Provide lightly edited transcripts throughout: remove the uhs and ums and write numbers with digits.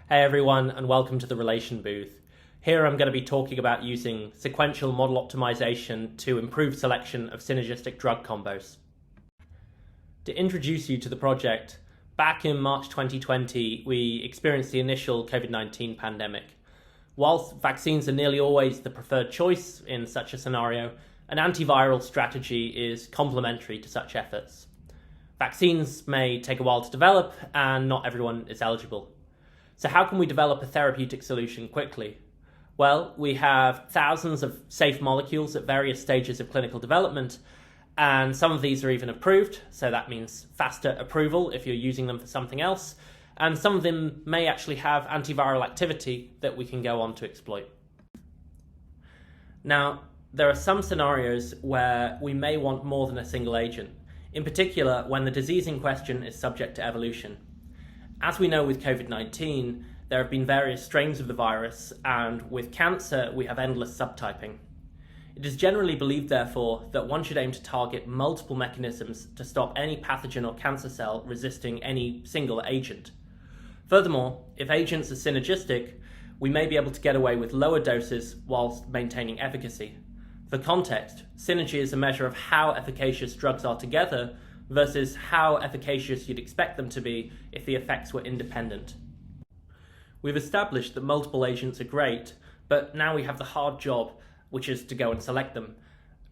Hey everyone, and welcome to the Relation Booth. Here I'm going to be talking about using sequential model optimization to improve selection of synergistic drug combos. To introduce you to the project, back in March 2020 we experienced the initial COVID-19 pandemic. Whilst vaccines are nearly always the preferred choice in such a scenario, an antiviral strategy is complementary to such efforts. Vaccines may take a while to develop and not everyone is eligible. So how can we develop a therapeutic solution quickly? Well, we have thousands of safe molecules at various stages of clinical development, and some of these are even approved, so that means faster approval if you're using them for something else, and some of them may actually have antiviral activity that we can go on to exploit. Now, there are some scenarios where we may want more than a single agent, in particular when the disease in question is subject to evolution. As we know with COVID-19, there have been various strains of the virus, and with cancer we have endless subtyping. It is generally believed, therefore, that one should aim to target multiple mechanisms to stop any pathogen or cancer cell resisting any single agent. Furthermore, if agents are synergistic, we may be able to get away with lower doses whilst maintaining efficacy. For context, synergy is a measure of how efficacious drugs are together versus how efficacious you'd expect them to be if the effects were independent. We've established that multiple agents are great, but now we have the hard job, which is to go and select them.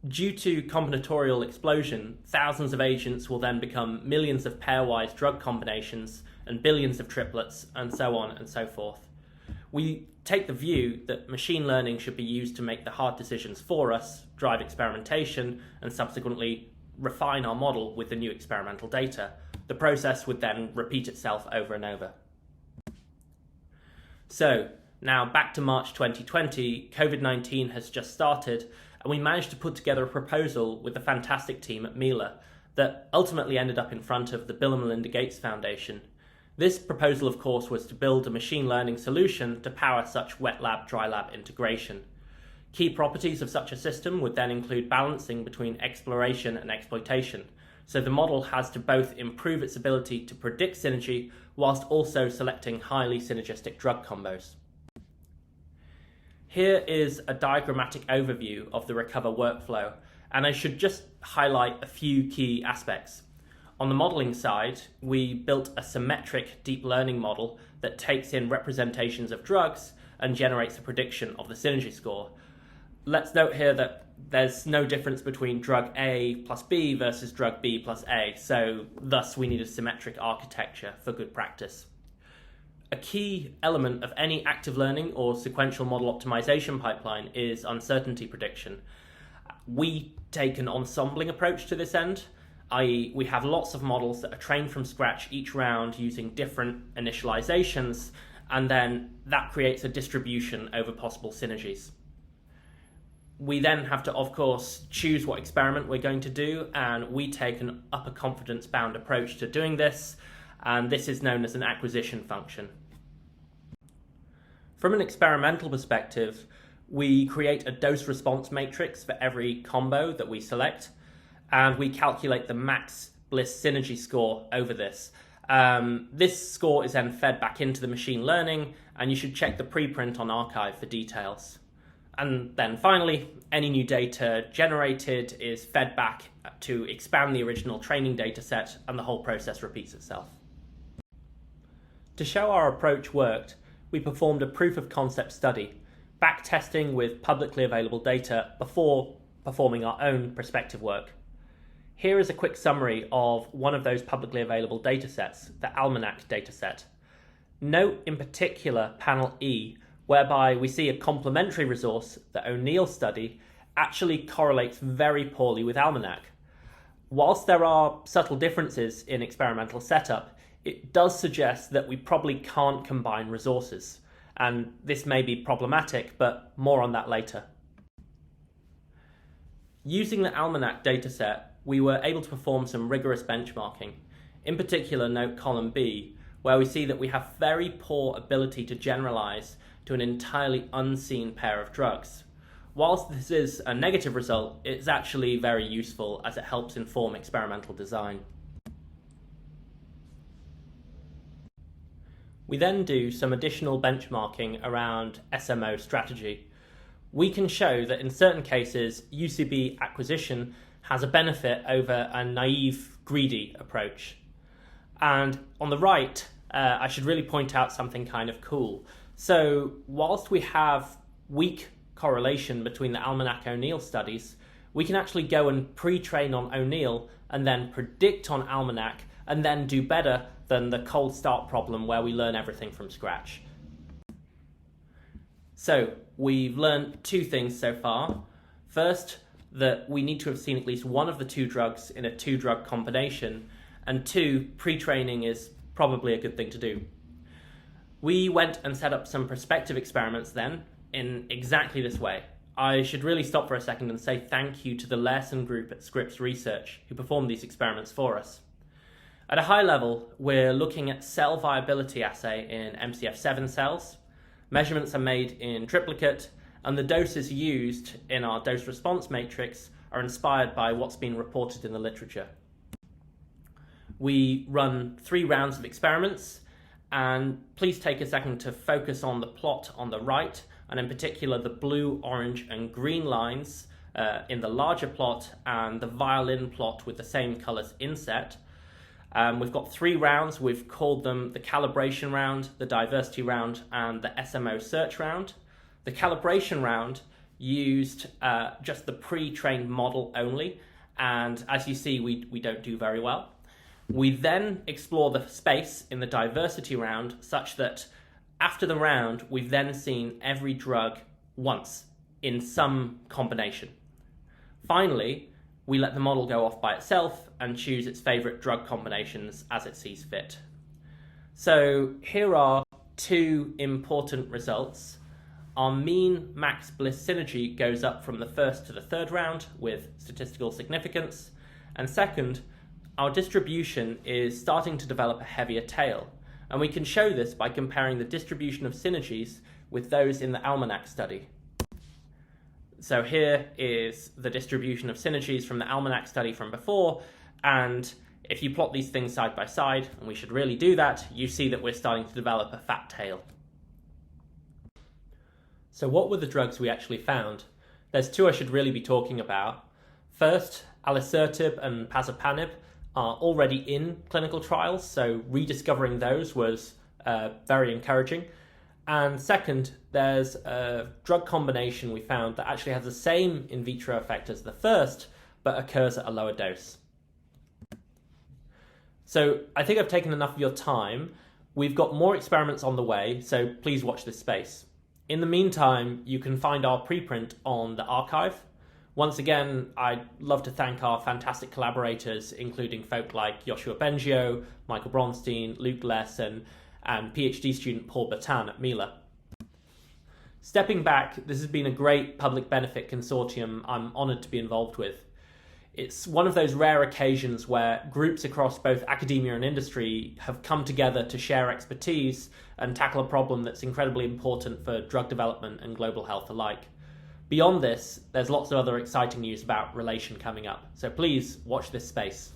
Due to combinatorial explosion, thousands of agents will then become millions of pairwise drug combinations and billions of triplets, and so on and so forth. We take the view that machine learning should be used to make the hard decisions for us, drive experimentation, and subsequently refine our model with the new experimental data. The process would then repeat itself over and over. So, now back to March 2020, COVID-19 has just started, and we managed to put together a proposal with the fantastic team at MILA that ultimately ended up in front of the Bill and Melinda Gates Foundation. This proposal, of course, was to build a machine learning solution to power such wet lab, dry lab integration. Key properties of such a system would then include balancing between exploration and exploitation. So the model has to both improve its ability to predict synergy whilst also selecting highly synergistic drug combos. Here is a diagrammatic overview of the Recover workflow, and I should just highlight a few key aspects. On the modeling side, we built a symmetric deep learning model that takes in representations of drugs and generates a prediction of the synergy score. Let's note here that there's no difference between drug A plus B versus drug B plus A, so thus we need a symmetric architecture for good practice. A key element of any active learning or sequential model optimization pipeline is uncertainty prediction. We take an ensembling approach to this end, i.e. we have lots of models that are trained from scratch each round using different initializations, and then that creates a distribution over possible synergies. We then have to, of course, choose what experiment we're going to do, and we take an upper confidence bound approach to doing this, and this is known as an acquisition function. From an experimental perspective, we create a dose-response matrix for every combo that we select, and we calculate the max Bliss synergy score over this. This score is then fed back into the machine learning, and you should check the preprint on arXiv for details. And then finally, any new data generated is fed back to expand the original training data set, and the whole process repeats itself. To show our approach worked, we performed a proof of concept study, back-testing with publicly available data before performing our own prospective work. Here is a quick summary of one of those publicly available datasets, the Almanac dataset. Note in particular panel E, whereby we see a complementary resource, the O'Neill study, actually correlates very poorly with Almanac. Whilst there are subtle differences in experimental setup, it does suggest that we probably can't combine resources, and this may be problematic, but more on that later. Using the Almanac dataset, we were able to perform some rigorous benchmarking. In particular, note column B, where we see that we have very poor ability to generalize to an entirely unseen pair of drugs. Whilst this is a negative result, it's actually very useful as it helps inform experimental design. We then do some additional benchmarking around SMO strategy. We can show that in certain cases, UCB acquisition has a benefit over a naive, greedy approach. And on the right, I should really point out something kind of cool. So whilst we have weak correlation between the Almanac O'Neill studies, we can actually go and pre-train on O'Neill and then predict on Almanac and then do better than the cold start problem where we learn everything from scratch. So we've learned two things so far. First, that we need to have seen at least one of the two drugs in a 2-drug combination, and two, pre-training is probably a good thing to do. We went and set up some prospective experiments then in exactly this way. I should really stop for a second and say thank you to the Lairson group at Scripps Research who performed these experiments for us. At a high level, we're looking at cell viability assay in MCF7 cells. Measurements are made in triplicate, and the doses used in our dose-response matrix are inspired by what's been reported in the literature. We run 3 rounds of experiments, and please take a second to focus on the plot on the right, and in particular the blue, orange and green lines in the larger plot and the violin plot with the same colours inset. We've got 3 rounds. We've called them the calibration round, the diversity round and the SMO search round. The calibration round used just the pre-trained model only, and as you see we don't do very well. We then explore the space in the diversity round such that after the round we've then seen every drug once in some combination. Finally, we let the model go off by itself and choose its favourite drug combinations as it sees fit. So here are 2 important results. Our mean max bliss synergy goes up from the first to the 3rd round with statistical significance. And second, our distribution is starting to develop a heavier tail. And we can show this by comparing the distribution of synergies with those in the Almanac study. So here is the distribution of synergies from the Almanac study from before, and if you plot these things side by side, and we should really do that, you see that we're starting to develop a fat tail. So what were the drugs we actually found? There's 2 I should really be talking about. First, alisertib and pazopanib are already in clinical trials, so rediscovering those was very encouraging. And second, there's a drug combination we found that actually has the same in vitro effect as the first, but occurs at a lower dose. So I think I've taken enough of your time. We've got more experiments on the way, so please watch this space. In the meantime, you can find our preprint on the archive. Once again, I'd love to thank our fantastic collaborators, including folk like Joshua Bengio, Michael Bronstein, Luke Lairson, and PhD student Paul Bertin at MILA. Stepping back, this has been a great public benefit consortium I'm honoured to be involved with. It's one of those rare occasions where groups across both academia and industry have come together to share expertise and tackle a problem that's incredibly important for drug development and global health alike. Beyond this, there's lots of other exciting news about Relation coming up, so please watch this space.